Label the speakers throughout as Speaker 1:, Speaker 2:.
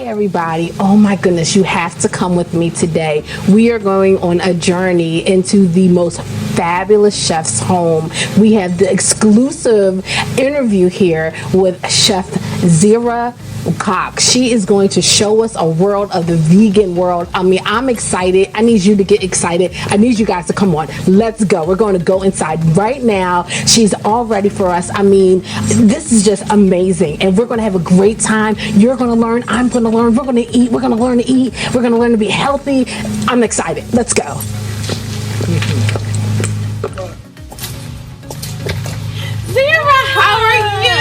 Speaker 1: Everybody, oh my goodness, you have to come with me today. We are going on a journey into the most fabulous chef's home. We have the exclusive interview here with Chef Zirrah Cox. She is going to show us a world of the vegan world. I mean, I'm excited. I need you to get excited. I need you guys to come on. Let's go. We're going to go inside right now. She's all ready for us. I mean, this is just amazing. And we're going to have a great time. You're going to learn. I'm going to learn. We're going to eat. We're going to learn to eat. We're going to learn to be healthy. I'm excited. Let's go. Zirrah, how are you?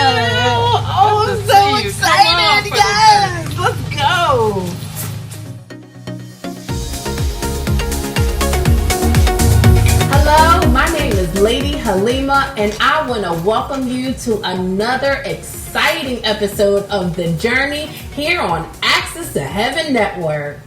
Speaker 1: Oh, I'm so excited. Yes, let's go. Hello, my name is Lady Halima, and I want to welcome you to another exciting episode of The Journey here on Access to Heaven Network.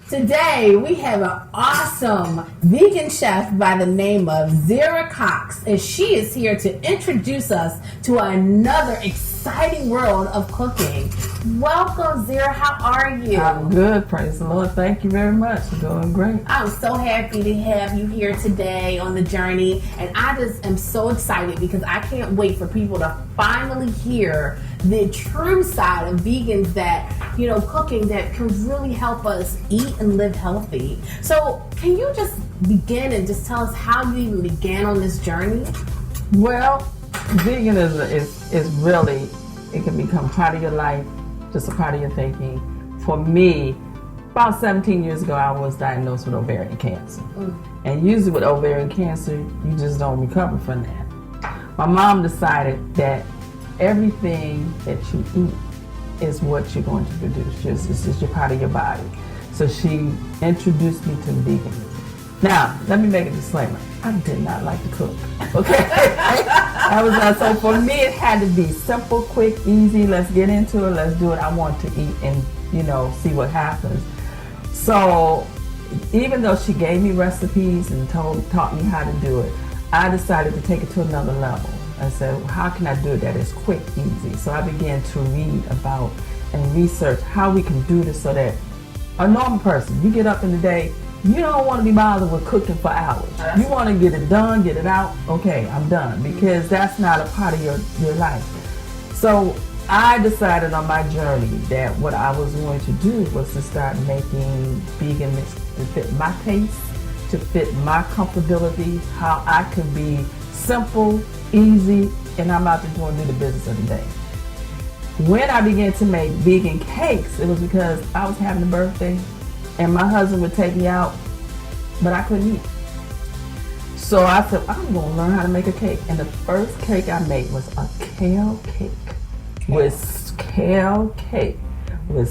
Speaker 1: Today, we have an awesome vegan chef by the name of Zirrah Cox, and she is here to introduce us to another exciting world of cooking. Welcome, Zirrah. How are you?
Speaker 2: I'm good, praise the Lord. Thank you very much. I'm doing great.
Speaker 1: I'm so happy to have you here today on The Journey, and I just am so excited because I can't wait for people to finally hear the true side of vegans that, you know, cooking that can really help us eat and live healthy. So can you just begin and just tell us how you even began on this journey?
Speaker 2: Well, veganism is really, it can become part of your life, just a part of your thinking. For me, about 17 years ago, I was diagnosed with ovarian cancer. And usually with ovarian cancer, you just don't recover from that. My mom decided that everything that you eat is what you're going to produce. It's just your part of your body. So she introduced me to veganism. Now, let me make a disclaimer. I did not like to cook. Okay? I was not. So for me, it had to be simple, quick, easy. Let's get into it. Let's do it. I want to eat and, you know, see what happens. So even though she gave me recipes and taught me how to do it, I decided to take it to another level. I said, well, how can I do it that is quick, easy? So I began to read about and research how we can do this so that a normal person, you get up in the day, you don't want to be bothered with cooking for hours. You want to get it done, get it out, okay, I'm done, because that's not a part of your life. So I decided on my journey that what I was going to do was to start making vegan mix to fit my taste, to fit my comfortability, how I could be simple, easy, and I'm out there doing the business of the day. When I began to make vegan cakes, it was because I was having a birthday and my husband would take me out, but I couldn't eat. So I said, I'm going to learn how to make a cake. And the first cake I made was a kale cake. With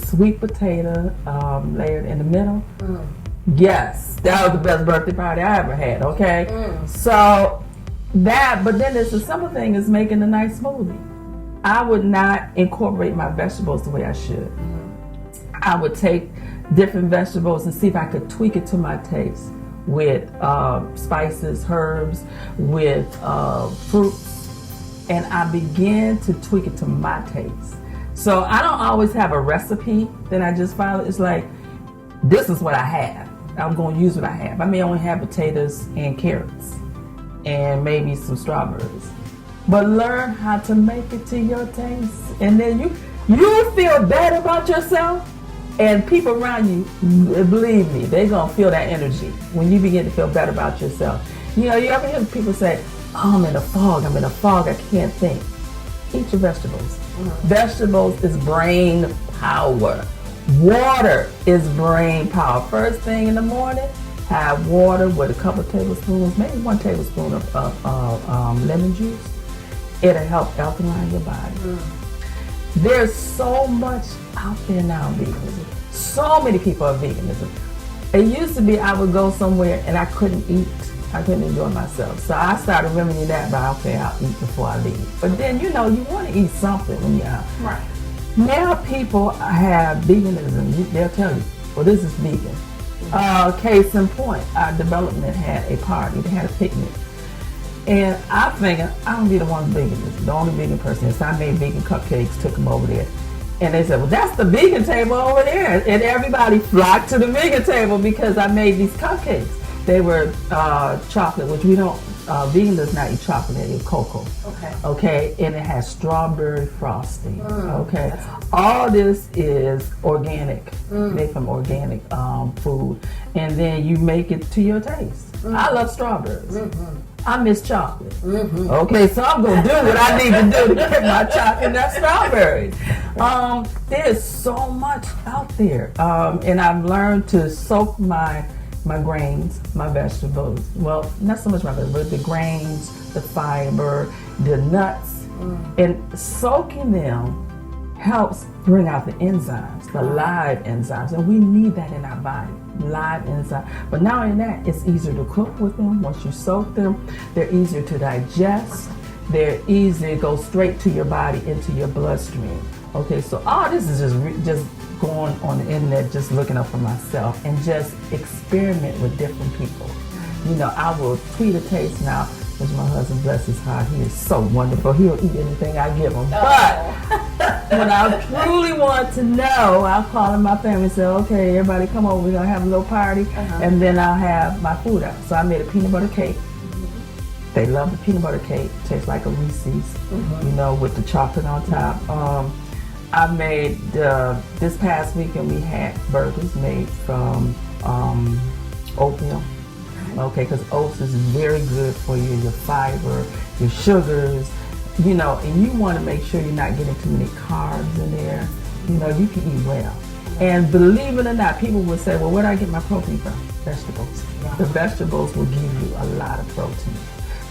Speaker 2: sweet potato layered in the middle. Yes, that was the best birthday party I ever had, okay? So that, but then there's a simple thing is making a nice smoothie. I would not incorporate my vegetables the way I should. I would take different vegetables and see if I could tweak it to my taste with spices, herbs, with fruits, and I began to tweak it to my taste. So I don't always have a recipe that I just follow. It's like, this is what I have. I'm going to use what I have. I may only have potatoes and carrots and maybe some strawberries. But learn how to make it to your taste. And then you feel bad about yourself, and people around you, believe me, they're going to feel that energy when you begin to feel better about yourself. You know, you ever hear people say, oh, I'm in a fog, I can't think. Eat your vegetables. Vegetables is brain power. Water is brain power. First thing in the morning, have water with a couple tablespoons, maybe 1 tablespoon of lemon juice. It'll help alkaline your body. There's so much out there now in veganism. So many people are veganism. It used to be I would go somewhere and I couldn't eat. I couldn't enjoy myself. So I started remedying that by, okay, I'll eat before I leave. But then, you know, you want to eat something when you're out.
Speaker 1: Right.
Speaker 2: Now people have veganism. They'll tell you, well, this is vegan. Case in point, our development had a party. They had a picnic. And I figured, I don't be the one vegan. The only vegan person is. So I made vegan cupcakes, took them over there. And they said, well, that's the vegan table over there. And everybody flocked to the vegan table because I made these cupcakes. They were chocolate, which we don't, vegan does not eat chocolate, they eat cocoa.
Speaker 1: Okay.
Speaker 2: Okay, and it has strawberry frosting. Okay, all this is organic, made from organic food. And then you make it to your taste. I love strawberries. I miss chocolate. Okay, so I'm gonna do what I need to do to get my chocolate and that strawberries. There's so much out there. And I've learned to soak my grains, my vegetables. Well, not so much my vegetables, but the grains, the fiber, the nuts. And soaking them helps bring out the enzymes, the live enzymes. And we need that in our body, live enzymes. But not only that, it's easier to cook with them. Once you soak them, they're easier to digest. They're easier to go straight to your body, into your bloodstream. Okay, so all this is just going on the internet, just looking up for myself and just experiment with different people. You know, I will tweet a taste now, which my husband, bless his heart, he is so wonderful. He'll eat anything I give him. But when I truly want to know, I'll call in my family and say, okay, everybody come over, we're gonna have a little party, and then I'll have my food out. So I made a peanut butter cake. They love the peanut butter cake. Tastes like a Reese's, you know, with the chocolate on top. I made, this past weekend we had burgers made from oatmeal. Okay, because oats is very good for you, your fiber, your sugars, you know, and you want to make sure you're not getting too many carbs in there. You know, you can eat well. And believe it or not, people will say, well, where do I get my protein from? Vegetables. The vegetables will give you a lot of protein.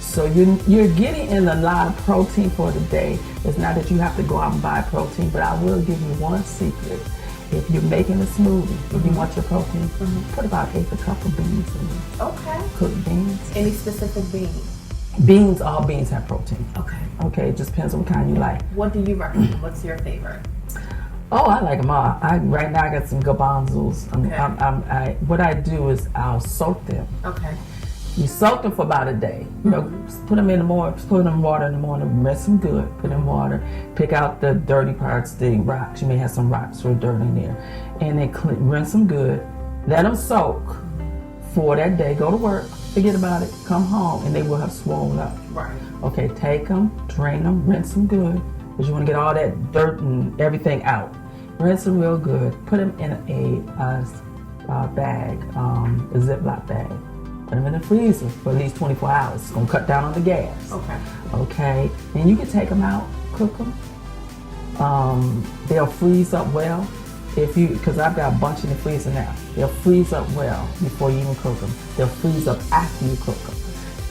Speaker 2: So you're getting in a lot of protein for the day. It's not that you have to go out and buy protein, but I will give you one secret. If you're making a smoothie, if you want your protein, put about 1/8 cup of beans in it. Okay. Cooked beans.
Speaker 1: Any specific beans?
Speaker 2: Beans, all beans have protein.
Speaker 1: Okay.
Speaker 2: Okay, it just depends on what kind you like.
Speaker 1: What do you recommend? What's your favorite?
Speaker 2: Oh, I like them all. Right now I got some garbanzos.
Speaker 1: Okay.
Speaker 2: What I do is I'll soak them.
Speaker 1: Okay.
Speaker 2: You soak them for about a day. You know, put them in the morning, put them in water in the morning, rinse them good, put in water, pick out the dirty parts, the rocks. You may have some rocks or dirt in there. And then rinse them good, let them soak for that day, go to work, forget about it, come home, and they will have swollen up.
Speaker 1: Right.
Speaker 2: Okay, take them, drain them, rinse them good, because you want to get all that dirt and everything out. Rinse them real good, put them in a bag, a Ziploc bag. Put them in the freezer for at least 24 hours. It's gonna cut down on the gas.
Speaker 1: Okay.
Speaker 2: Okay. And you can take them out, cook them. They'll freeze up well. Because I've got a bunch in the freezer now. They'll freeze up well before you even cook them. They'll freeze up after you cook them.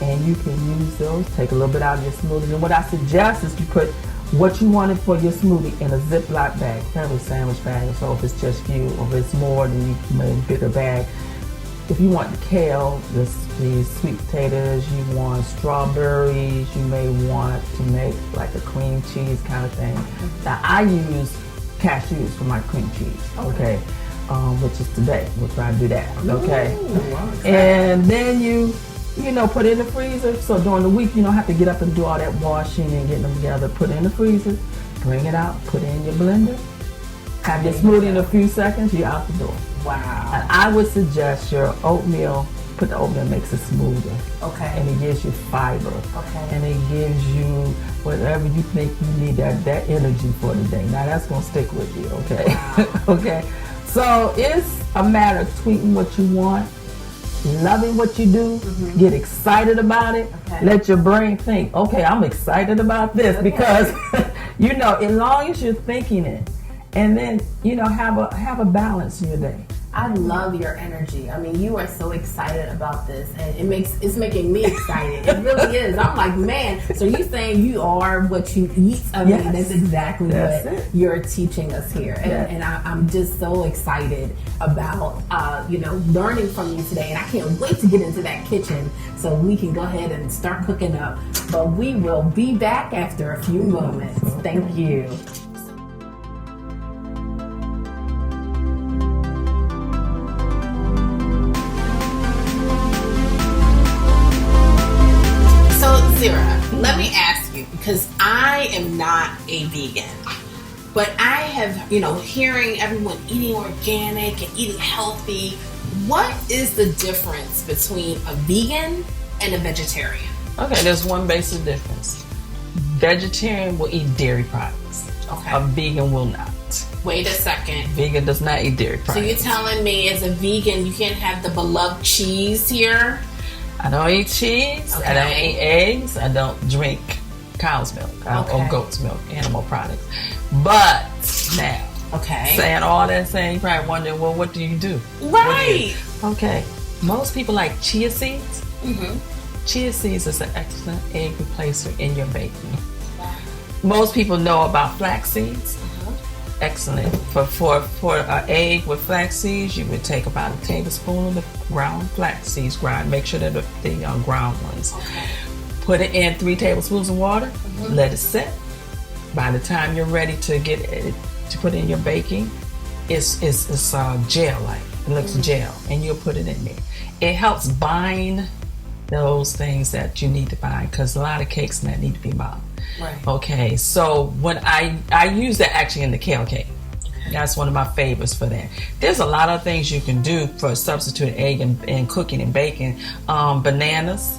Speaker 2: And you can use those, take a little bit out of your smoothie. And what I suggest is you put what you wanted for your smoothie in a Ziploc bag, probably a sandwich bag. So if it's just you, or if it's more, then you can make a bigger bag. If you want the kale, the sweet potatoes, you want strawberries, you may want to make like a cream cheese kind of thing. Now I use cashews for my cream cheese, okay? Which is today, we'll try to do that, okay?
Speaker 1: Ooh,
Speaker 2: and then you know, put it in the freezer. So during the week, you don't have to get up and do all that washing and getting them together. Put it in the freezer, bring it out, put it in your blender, have your smoothie in a few seconds, you're out the door.
Speaker 1: Wow.
Speaker 2: And I would suggest your oatmeal, put the oatmeal, makes it smoother.
Speaker 1: Okay.
Speaker 2: And it gives you fiber.
Speaker 1: Okay.
Speaker 2: And it gives you whatever you think you need, that energy for the day. Now that's gonna stick with you, okay?
Speaker 1: Wow.
Speaker 2: Okay. So it's a matter of tweaking what you want. loving what you do, get excited about it, let your brain think, okay, I'm excited about this, because you know, as long as you're thinking it, and then, you know, have a balance in your day.
Speaker 1: I love your energy. I mean, you are so excited about this, and it's making me excited. It really is. I'm like, man. So you saying you are what you eat? I mean, that's exactly what you're teaching us here, and I'm just so excited about you know, learning from you today, and I can't wait to get into that kitchen so we can go ahead and start cooking up. But we will be back after a few moments. Thank you. Zirrah, let me ask you, because I am not a vegan, but I have, you know, hearing everyone eating organic and eating healthy, what is the difference between a vegan and a vegetarian?
Speaker 2: Okay, there's one basic difference. Vegetarian will eat dairy products.
Speaker 1: Okay.
Speaker 2: A vegan will not.
Speaker 1: Wait a second.
Speaker 2: Vegan does not eat dairy products.
Speaker 1: So you're telling me as a vegan you can't have the beloved cheese here?
Speaker 2: I don't eat cheese.
Speaker 1: Okay.
Speaker 2: I don't eat eggs. I don't drink cow's milk or goat's milk, animal products. But now, saying all that, saying you probably wondering, well, what do you do?
Speaker 1: Right.
Speaker 2: Okay. Most people like chia seeds. Chia seeds is an excellent egg replacer in your baking. Wow. Most people know about flax seeds. Excellent. For an egg with flax seeds, you would take about a tablespoon of the ground flax seeds, make sure they're the ground ones. Put it in 3 tablespoons of water, let it set. By the time you're ready to get it to put in your baking, it's gel-like. It looks gel, and you'll put it in there. It helps bind those things that you need to bind, because a lot of cakes that need to be bound. Right. Okay, so when I use that actually in the kale cake. That's one of my favorites for that. There's a lot of things you can do for a substitute egg in cooking and baking. Bananas,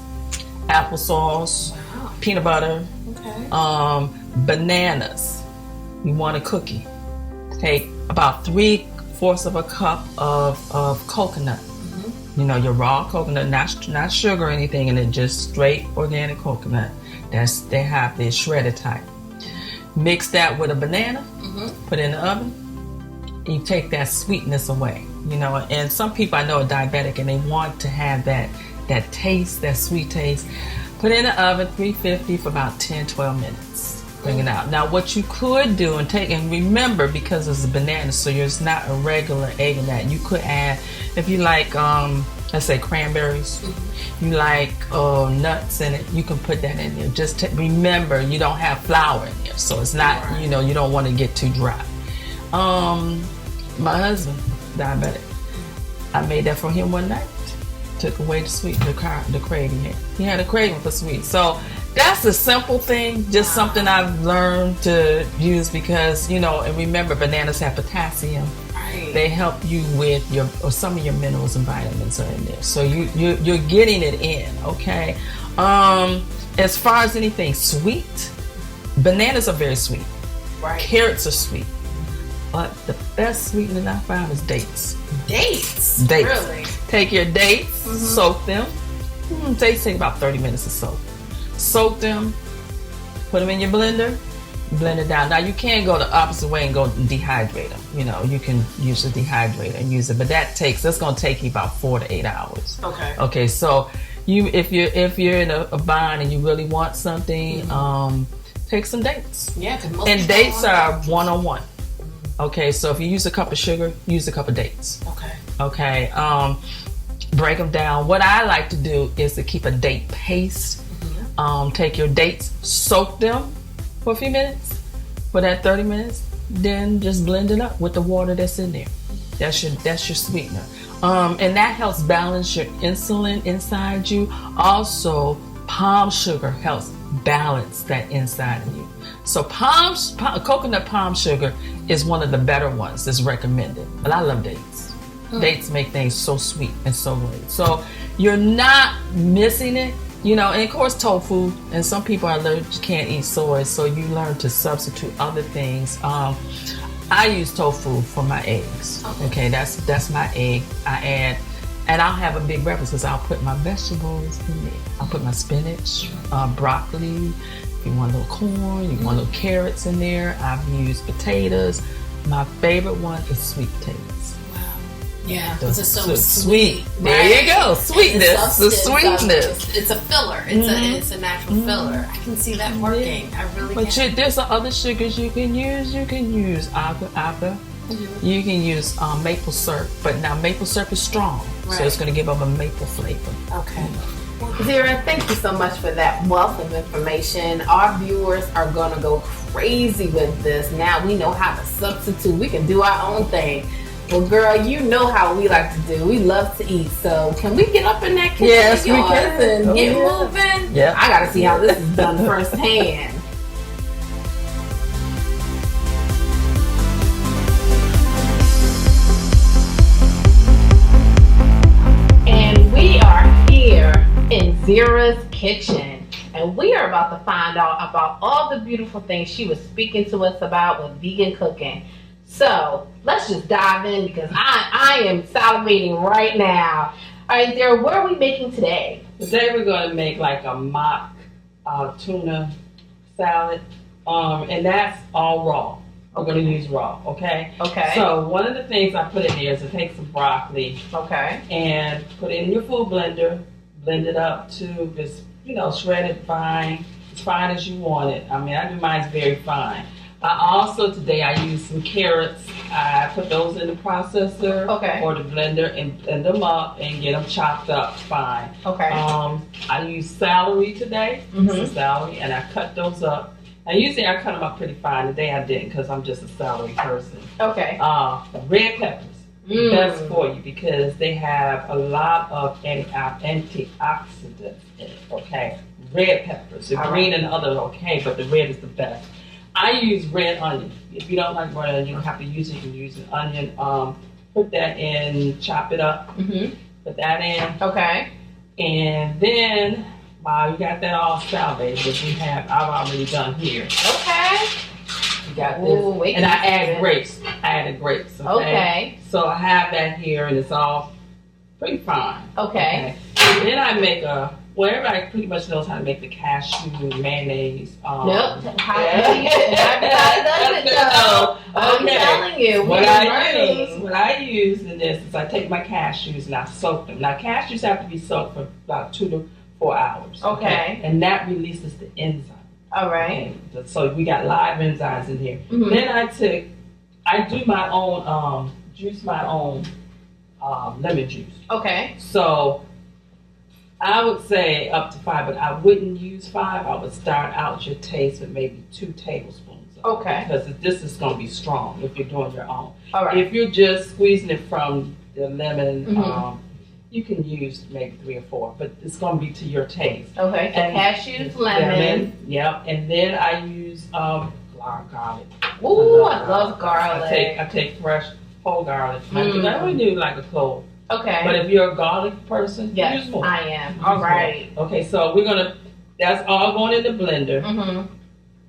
Speaker 2: applesauce, peanut butter, bananas. You want a cookie. Take about 3/4 of a cup of coconut. You know, your raw coconut, not sugar or anything, and then just straight organic coconut. They have the shredded type. Mix that with a banana, put it in the oven. You take that sweetness away, you know. And some people I know are diabetic and they want to have that taste, that sweet taste. Put it in the oven, 350 for about 10-12 minutes. Bring it out. Now, what you could do and remember, because it's a banana, so it's not a regular egg in that. You could add, if you like, let's say cranberries, you like nuts in it, you can put that in there. Just remember, you don't have flour in there, so it's not, you know, you don't want to get too dry. My husband, diabetic, I made that for him one night. Took away the sweet, the craving. He had a craving for sweet. So that's a simple thing, just something I've learned to use, because, you know, and remember, bananas have potassium. They help you with some of your minerals and vitamins are in there. So you're getting it in, okay? As far as anything sweet, bananas are very sweet. Carrots are sweet. But the best sweetener I found is dates. Dates? Really? Take your dates, soak them. Dates take about 30 minutes to soak. Soak them, put them in your blender, blend it down. Now you can go the opposite way and go dehydrate them. You know, you can use a dehydrator and use it, but that's going to take you about 4 to 8 hours. Okay. So if you're in a bind and you really want something, take some dates. And dates are 1-on-1. Okay, so if you use a cup of sugar, use a cup of dates. Okay. Break them down. What I like to do is to keep a date paste. Take your dates, soak them for a few minutes, for that 30 minutes, then just blend it up with the water that's in there. That's your sweetener. And that helps balance your insulin inside you. Also, palm sugar helps balance that inside of you. So coconut palm sugar is one of the better ones that's recommended. But I love dates. Dates make things so sweet and so great. So you're not missing it. You know, and of course tofu, and some people are allergic, can't eat soy, so you learn to substitute other things. I use tofu for my eggs. Okay, that's my egg. I add And I'll have a big breakfast because I'll put my vegetables in there. I'll put my spinach, broccoli, you want a little corn, you want little carrots in there. I've used potatoes. My favorite one is sweet potatoes.
Speaker 3: Wow. Yeah, because it's so
Speaker 2: sweet.
Speaker 3: Right?
Speaker 2: There you go. Sweetness. The sweetness.
Speaker 3: It's a filler. It's a natural filler. I can see that working. I really can.
Speaker 2: But there's some other sugars you can use. You can use agar. You can use maple syrup. But now maple syrup is strong.
Speaker 3: Right.
Speaker 2: So it's going to give them a maple flavor.
Speaker 3: Okay.
Speaker 1: Zirrah, thank you so much for that wealth of information. Our viewers are going to go crazy with this. Now we know how to substitute. We can do our own thing. Well, girl, you know how we like to do. We love to eat. So can we get up in that kitchen
Speaker 2: Yes,
Speaker 1: of yours
Speaker 2: we can.
Speaker 1: and get moving?
Speaker 2: Yeah.
Speaker 1: I got to see how this is done firsthand. And we are here in Zirrah's kitchen, and we are about to find out about all the beautiful things she was speaking to us about with vegan cooking. So let's just dive in because I am salivating right now. All right, Zirrah, what are we making today?
Speaker 2: Today we're going to make like a mock tuna salad, and that's all raw. We're going to use raw, okay?
Speaker 1: Okay.
Speaker 2: So one of the things I put in there is to take some broccoli,
Speaker 1: Okay.
Speaker 2: and put it in your food blender, blend it up to this, shredded fine, as fine as you want it. I mean, I do mine very fine. Today I use some carrots. I put those in the processor or the blender and blend them up and get them chopped up fine.
Speaker 1: Okay.
Speaker 2: I use celery today, some celery, and I cut those up. And usually I cut them up pretty fine. Today I didn't because I'm just a celery person.
Speaker 1: Okay.
Speaker 2: Red peppers, best for you because they have a lot of antioxidants in it, okay? Red peppers, the green and the other are okay, but the red is the best. I use red onion. If you don't like red onion, you don't have to use it. You can use an onion. Put that in, chop it up. Put that in.
Speaker 1: Okay.
Speaker 2: And then, while you got that all salvaged, which I've already done here.
Speaker 1: Okay.
Speaker 2: You got this. And I add grapes. I added grapes. Okay. So I have that here, and it's all pretty fine.
Speaker 1: Okay.
Speaker 2: And then I make everybody pretty much knows how to make the cashew mayonnaise.
Speaker 1: Nope. I'm telling you.
Speaker 2: What I use in this is I take my cashews and I soak them. Now cashews have to be soaked for about 2 to 4 hours.
Speaker 1: Okay.
Speaker 2: And that releases the enzyme.
Speaker 1: All right.
Speaker 2: Okay? So we got live enzymes in here. Then I do my own, juice my own lemon juice. Okay. So I would say up to 5, but I wouldn't use 5. I would start out your taste with maybe 2 tablespoons. Okay. Because this is going to be strong if you're doing your own. All right. If you're just squeezing it from the lemon, you can use maybe 3 or 4, but it's going to be to your taste. Okay. So cashews, lemon. Yep. And then I use garlic. Ooh, I love garlic. I take fresh whole garlic. I only do like a clove. Okay. But if you're a garlic person, use more. I am. All right. Okay, so that's all going in the blender.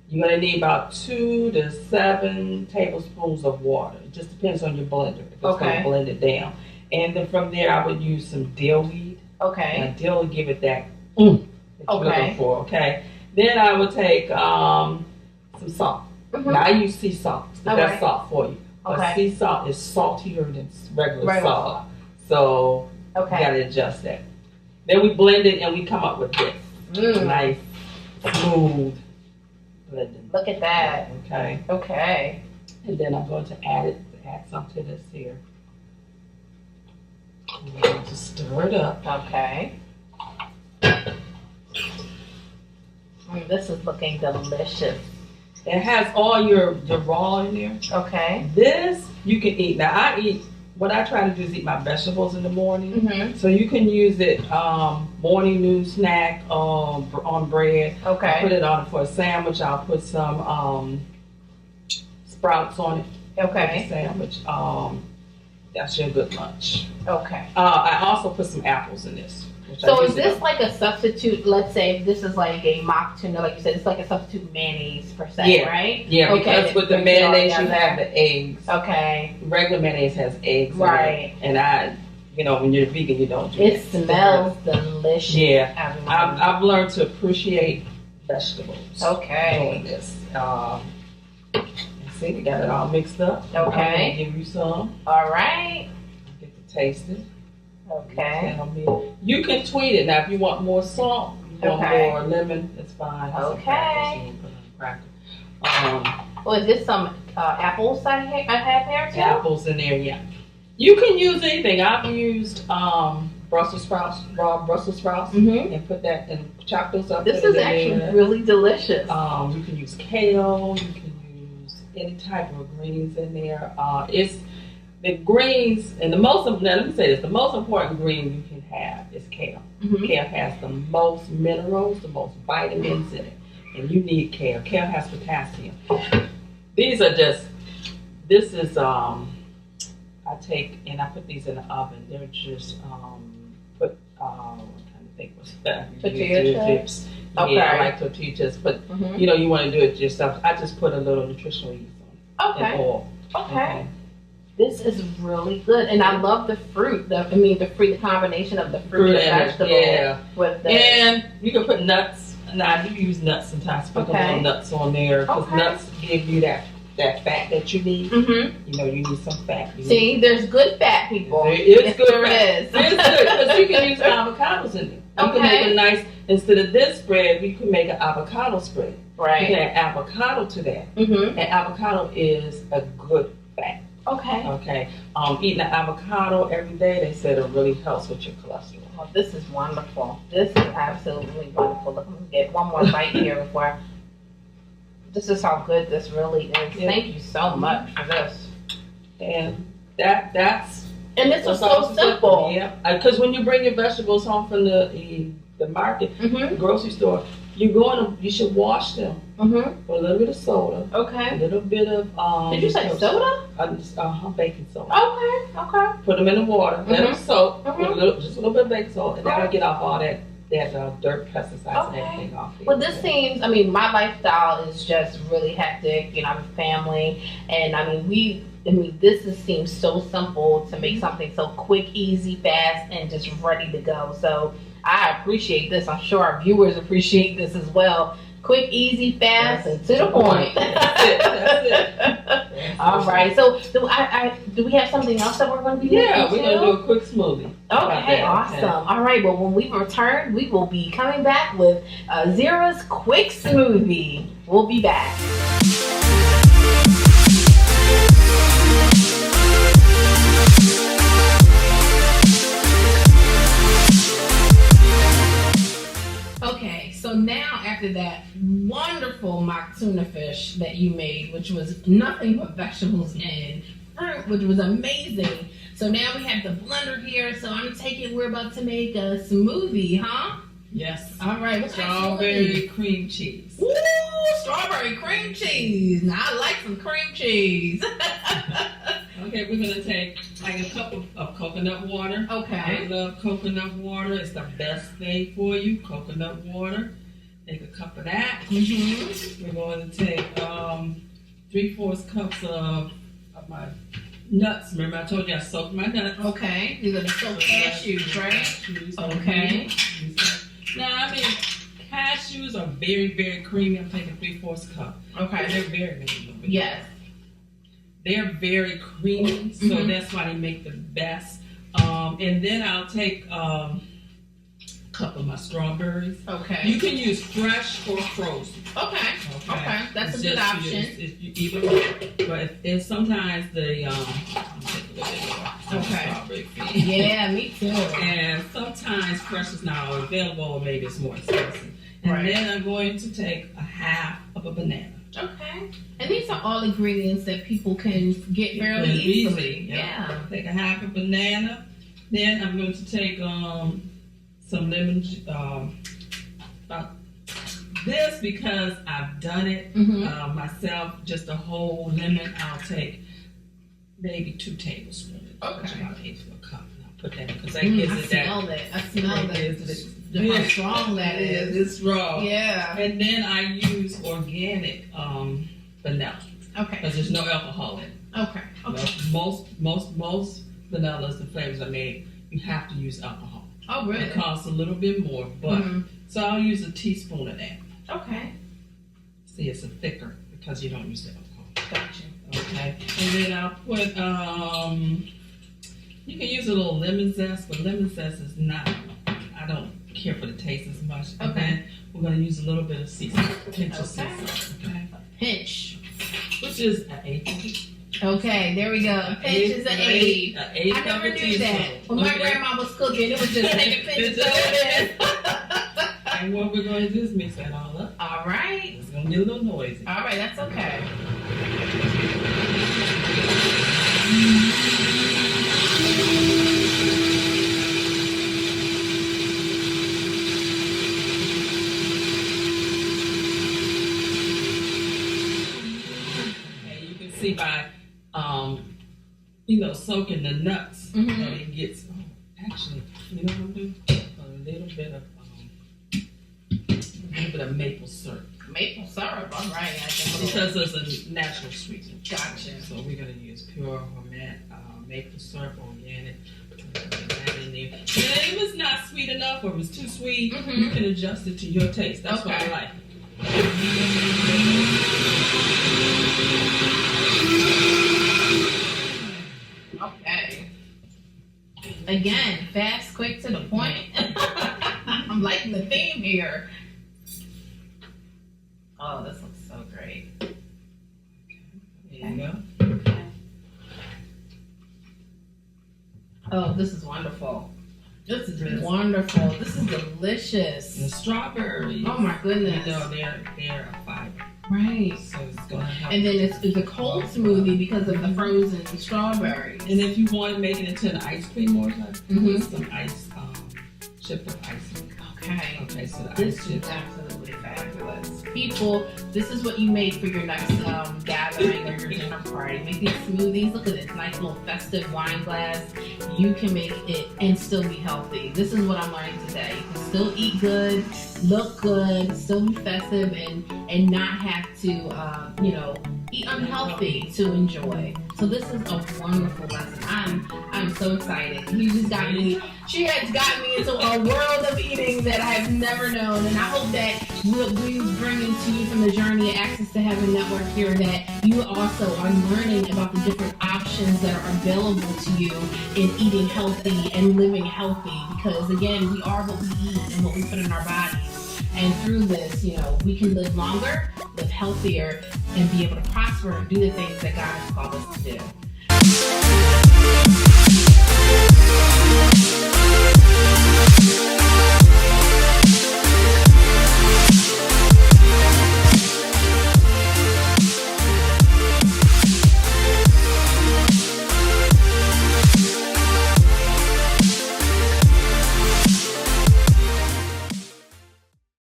Speaker 2: You're going to need about 2 to 7 tablespoons of water. It just depends on your blender. If it's going to blend it down. And then from there, I would use some dill weed. Okay. Now, dill will give it that that you're looking for. Okay. Then I would take some salt. Now, I use sea salt. It's the best salt for you. But sea salt is saltier than regular salt. So you gotta adjust that. Then we blend it and we come up with this nice, smooth blending. Look at that. Okay. Okay. And then I'm going to add some to this here. I'm going to stir it up. Okay. This is looking delicious. It has all your raw in there. Okay. This you can eat. Now what I try to do is eat my vegetables in the morning. So you can use it morning, noon snack on bread. Okay. I put it on for a sandwich. I'll put some sprouts on it. Okay. Sandwich. That's your good lunch. Okay. I also put some apples in this. So is this like a substitute, let's say if this is like a mock tuna, like you said, it's like a substitute mayonnaise per se, right? Yeah, because with the mayonnaise you have the eggs. Okay. Regular mayonnaise has eggs in it. And you know, when you're vegan, you don't do
Speaker 1: It
Speaker 2: that.
Speaker 1: smells delicious.
Speaker 2: Yeah,
Speaker 1: everyone.
Speaker 2: I've learned to appreciate vegetables.
Speaker 1: Okay.
Speaker 2: Doing this. See, we got it all mixed up.
Speaker 1: Okay.
Speaker 2: I'm gonna give you some.
Speaker 1: All right.
Speaker 2: Get to taste it.
Speaker 1: Okay.
Speaker 2: Tell me. You can tweet it now if you want more salt, you want
Speaker 1: Okay.
Speaker 2: more lemon. It's fine. It's some
Speaker 1: Okay.
Speaker 2: crackers, so we'll put on crackers.
Speaker 1: Well, is this some apples I have here too?
Speaker 2: Apples in there, yeah. You can use anything. I've used Brussels sprouts, raw Brussels sprouts,
Speaker 1: Mm-hmm.
Speaker 2: and put that and chop those up.
Speaker 1: This
Speaker 2: put
Speaker 1: is
Speaker 2: it in
Speaker 1: actually
Speaker 2: there.
Speaker 1: really delicious.
Speaker 2: You can use kale. You can use any type of greens in there. It's the greens and the most. Now let me say this: the most important green you can have is kale.
Speaker 1: Mm-hmm.
Speaker 2: Kale has the most minerals, the most vitamins in it, and you need kale. Kale has potassium. These are just. This is I take and I put these in the oven. They're just put. I'm trying to think what's that.
Speaker 1: Tortilla chips? Okay.
Speaker 2: Yeah, I like tortilla chips, but
Speaker 1: Mm-hmm.
Speaker 2: you know you want to do it yourself. I just put a little nutritional yeast on it and
Speaker 1: Okay.
Speaker 2: oil.
Speaker 1: Okay. This is really good, and I love the fruit. The combination of the fruit and
Speaker 2: and
Speaker 1: vegetable
Speaker 2: yeah.
Speaker 1: with the.
Speaker 2: And you can put nuts. Now I do use nuts sometimes. Put
Speaker 1: Okay.
Speaker 2: a little nuts on there because
Speaker 1: Okay.
Speaker 2: nuts give you that fat that you need.
Speaker 1: Mm-hmm.
Speaker 2: You know you need some fat. You
Speaker 1: See, there's good fat people.
Speaker 2: There is
Speaker 1: Yes,
Speaker 2: good
Speaker 1: there
Speaker 2: fat.
Speaker 1: is.
Speaker 2: It's good because you can use avocados in it. You
Speaker 1: Okay.
Speaker 2: can make a nice instead of this spread. You can make an avocado spread. You
Speaker 1: Right.
Speaker 2: can add avocado to that.
Speaker 1: Mm-hmm.
Speaker 2: And avocado is a good fat.
Speaker 1: Okay.
Speaker 2: Okay. Eating an avocado every day, they said it really helps with your cholesterol.
Speaker 1: Oh, this is wonderful. This is absolutely wonderful. Let me get one more bite here before. This is how good this really is.
Speaker 2: Yeah.
Speaker 1: Thank you so much for this.
Speaker 2: And that's
Speaker 1: And this was so
Speaker 2: also
Speaker 1: simple.
Speaker 2: Yeah, because when you bring your vegetables home from the market, the
Speaker 1: Mm-hmm.
Speaker 2: grocery store, you should wash them
Speaker 1: Mm-hmm.
Speaker 2: with a little bit of soda, a
Speaker 1: Okay.
Speaker 2: little bit of
Speaker 1: Did you say soda?
Speaker 2: Baking soda.
Speaker 1: Okay. Okay.
Speaker 2: Put them in the water, let them soak,
Speaker 1: Mhm.
Speaker 2: put just a little bit of baking soda, and that'll
Speaker 1: Right.
Speaker 2: get off all that dirt, pesticides,
Speaker 1: Okay.
Speaker 2: and everything off.
Speaker 1: Well, this seems, my lifestyle is just really hectic. I have a family, and this seems so simple to make something so quick, easy, fast, and just ready to go. So I appreciate this. I'm sure our viewers appreciate this as well. Quick, easy, fast, and to the point.
Speaker 2: That's it.
Speaker 1: All right. So do we have something else that we're going to be
Speaker 2: Yeah,
Speaker 1: making
Speaker 2: we're gonna
Speaker 1: too?
Speaker 2: do a quick smoothie. How about
Speaker 1: Okay,
Speaker 2: that?
Speaker 1: awesome. All right, well, when we return, we will be coming back with Zirrah's Quick Smoothie. We'll be back. Okay, so now after that wonderful mock tuna fish that you made, which was nothing but vegetables and fruit, which was amazing. So now we have the blender here, so I'm taking, we're about to make a smoothie, huh?
Speaker 2: Yes.
Speaker 1: All right, what's that smoothie?
Speaker 2: Strawberry cream cheese.
Speaker 1: Ooh, strawberry cream cheese. Now I like some cream cheese.
Speaker 2: Okay, we're gonna take like a cup of coconut water. I
Speaker 1: Okay.
Speaker 2: love coconut water. It's the best thing for you. Coconut water. Take a cup of that.
Speaker 1: Mm-hmm.
Speaker 2: We're going to take 3/4 cups of my nuts. Remember I told you I soaked my nuts.
Speaker 1: Okay. You're gonna soak cashews, right?
Speaker 2: Cashews.
Speaker 1: Okay.
Speaker 2: Now cashews are very, very creamy. I'm taking 3/4 cup.
Speaker 1: Okay.
Speaker 2: They're very, very good.
Speaker 1: Yes.
Speaker 2: They're very creamy, so
Speaker 1: Mhm.
Speaker 2: that's why they make the best. And then I'll take a cup of my strawberries.
Speaker 1: Okay.
Speaker 2: You can use fresh or frozen.
Speaker 1: Okay. Okay. That's
Speaker 2: It's
Speaker 1: a good
Speaker 2: just
Speaker 1: option.
Speaker 2: either way. But if sometimes the I'll take a little bit more
Speaker 1: Okay.
Speaker 2: strawberry feed.
Speaker 1: Yeah, me too.
Speaker 2: And sometimes fresh is not always available, or maybe it's more expensive. And
Speaker 1: Right.
Speaker 2: then I'm going to take a half of a banana.
Speaker 1: Okay. And these are all ingredients that people can get fairly easily. Yeah.
Speaker 2: Take a half a banana. Then I'm going to take some lemon. This because I've done it
Speaker 1: Mm-hmm.
Speaker 2: myself. Just a whole lemon. I'll take maybe 2 tablespoons.
Speaker 1: Okay.
Speaker 2: Which about 1/8 cup. And I'll put that in because that gives
Speaker 1: I
Speaker 2: it that.
Speaker 1: smell it. I smell
Speaker 2: It
Speaker 1: it.
Speaker 2: gives it-
Speaker 1: How strong that is.
Speaker 2: It's strong.
Speaker 1: Yeah.
Speaker 2: And then I use organic vanilla
Speaker 1: Okay.
Speaker 2: because there's no alcohol in it.
Speaker 1: Okay. Okay.
Speaker 2: Most vanillas, the flavors are made
Speaker 4: you have to use alcohol.
Speaker 3: Oh, really?
Speaker 4: It costs a little bit more, but so I'll use a teaspoon of that.
Speaker 3: Okay.
Speaker 4: See, it's a thicker because you don't use the alcohol.
Speaker 3: Gotcha.
Speaker 4: Okay, and then I'll put you can use a little lemon zest, but lemon zest is not. I don't care for the taste as much.
Speaker 3: Okay.
Speaker 4: And then we're gonna use a little bit of sea salt, a pinch of sea
Speaker 3: Okay.
Speaker 4: salt. Okay,
Speaker 3: Pinch.
Speaker 4: which is an eighth.
Speaker 3: Okay, there we go. Pinch is an eighth. I never knew that. When my grandma was cooking, it was just taking pinches of it.
Speaker 4: And what we're going to do is mix that all up.
Speaker 3: All right.
Speaker 4: It's going to get a little noisy.
Speaker 3: All right, that's okay.
Speaker 4: And you can see by, soaking the nuts that it gets. Oh, actually, you know what I'm doing? A little bit of maple syrup.
Speaker 3: Maple syrup, all right.
Speaker 4: Because it's a natural sweetener.
Speaker 3: Gotcha.
Speaker 4: So we're going to use pure maple syrup, organic. Put that in there. And if it's not sweet enough or if it's too sweet, you can adjust it to your taste. That's what I like.
Speaker 3: Okay. Again, fast, quick, to the point. I'm liking the theme here. Oh, this looks so great.
Speaker 4: There you go.
Speaker 3: Oh, this is wonderful. This is wonderful. This is delicious.
Speaker 4: The strawberries.
Speaker 3: Oh my goodness.
Speaker 4: They're a fiber.
Speaker 3: Right.
Speaker 4: So it's going to help.
Speaker 3: And then it's a cold smoothie because of the frozen strawberries.
Speaker 4: And if you want to make it into an ice cream or something, put some ice, chipped up icing.
Speaker 3: Okay.
Speaker 4: Okay, so the
Speaker 3: This
Speaker 4: ice
Speaker 3: is
Speaker 4: chips.
Speaker 3: absolutely fabulous. People, this is what you make for your next gathering or your dinner party. Make these smoothies. Look at this nice little festive wine glass. You can make it and still be healthy. This is what I'm learning today. You can still eat good, look good, still be festive, and not have to, eat unhealthy to enjoy. So this is a wonderful lesson. I'm so excited. You just got me. She has got me into a world of eating that I have never known, and I hope that what we bring into you from the Journey of Access to Heaven Network here, that you also are learning about the different options that are available to you in eating healthy and living healthy. Because again, we are what we eat and what we put in our bodies. And through this, we can live longer, live healthier, and be able to prosper and do the things that God has called us to do.